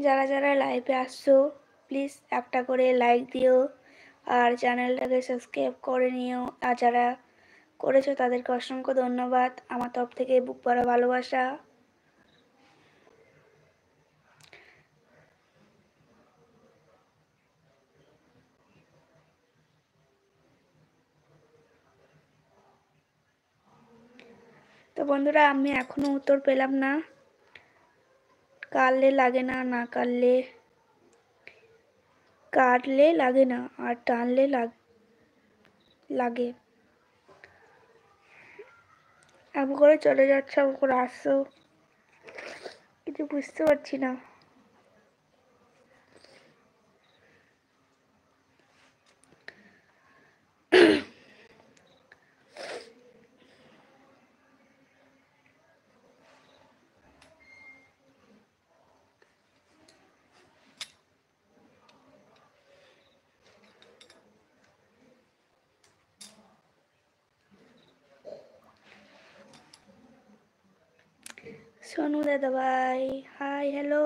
যারা যারা লাইভে আসছো প্লিজ একটা করে লাইক দিও আর চ্যানেলটাকে সাবস্ক্রাইব করে নিও। আর যারা করেছো তাদেরকে অসংখ্য ধন্যবাদ আমার তরফ থেকে বুক ভরা ভালোবাসা। তো বন্ধুরা, আমি এখনো উত্তর পেলাম না। কাটলে লাগে না, না কাটলে লাগে না, আর টানলে লাগে। এমন করে চলে যাচ্ছে, এমন করে আসছো, কিছু বুঝতে পারছি না। সোনু দাদা ভাই, হাই, হ্যালো,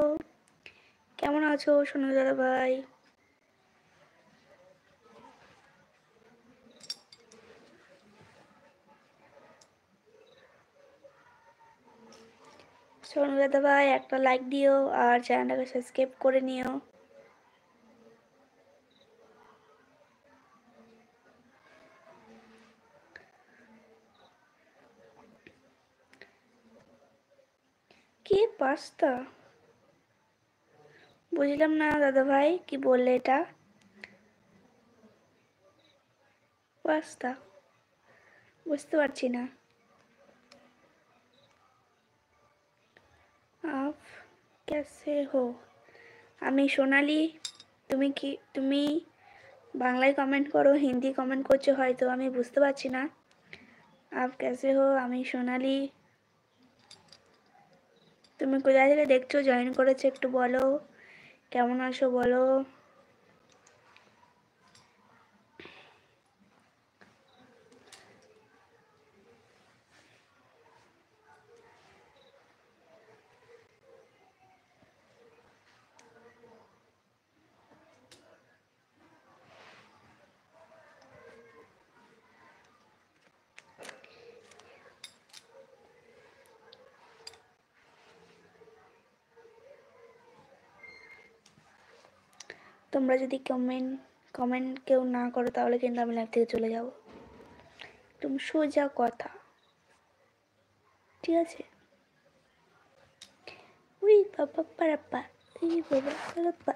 কেমন আছো সোনু দাদা ভাই? সোনু দাদা ভাই একটা লাইক দিও আর চ্যানেলটাকে সাবস্ক্রাইব করে নিও। কি পাস্তা? বুঝলাম না দাদা ভাই, কি বললে এটা? পাস্তা? বুঝতে পারছি না। আপ कैसे हो? আমি সোনালি। তুমি বাংলায় কমেন্ট করো, হিন্দি কমেন্ট করছো হয়তো, আমি বুঝতে পারছি না। আপ कैसे हो? আমি সোনালি। তুমি কোথা থেকে দেখছো, জয়েন করেছো একটু বলো, কেমন আছো বলো। তোমরা যদি কমেন্ট কেউ না করো তাহলে কিন্তু আমি লাইভ থেকে চলে যাব। তুমি সোজা কথা, ঠিক আছে? উই বাবা পারাপ্পা, উই বাবা পারাপ্পা।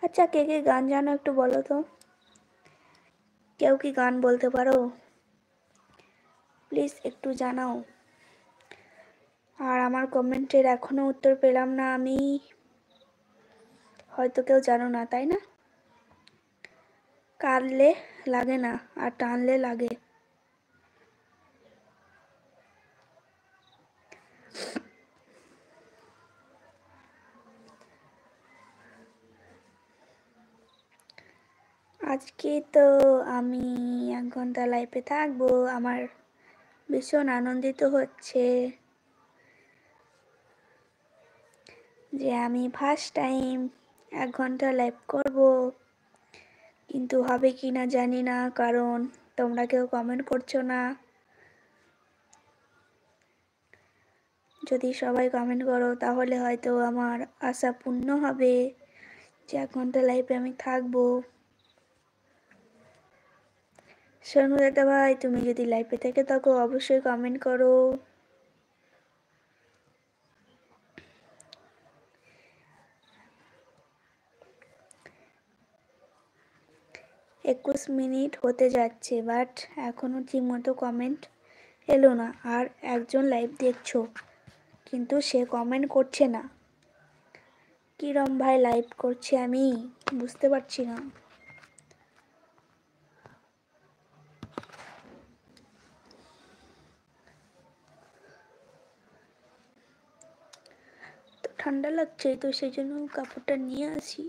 আচ্ছা, কে কে গান জানো একটু বলো তো। কেউ কি গান বলতে পারো? প্লিজ একটু জানাও। আর আমার কমেন্টের এখনো উত্তর পেলাম না আমি। হয়তো কেউ জানো না, তাই না? কাটলে লাগে না, আর টানলে লাগে। আজকে তো আমি 1 ঘন্টা লাইভে থাকবো। আমার ভীষণ আনন্দিত হচ্ছে যে আমি ফার্স্ট টাইম 1 ঘন্টা লাইভ করব। কিন্তু হবে কি না জানি না, কারণ তোমরা কেউ কমেন্ট করছো না। যদি সবাই কমেন্ট করো তাহলে হয়তো আমার আশা পূর্ণ হবে যে 1 ঘন্টা লাইভে আমি থাকবো। সোনু দাদা ভাই, তুমি যদি লাইভে থেকে থাকো অবশ্যই কমেন্ট করো। 21 মিনিট হতে যাচ্ছে, বাট এখনো ঠিক মতো কমেন্ট এলো না। আর একজন লাইভ দেখছো কিন্তু সে কমেন্ট করছে না। কিরম ভাই লাইভ করছি আমি, বুঝতে পারছি না। তো ঠান্ডা লাগছে, তো সেই জন্য কাপড়টা নিয়ে আসি।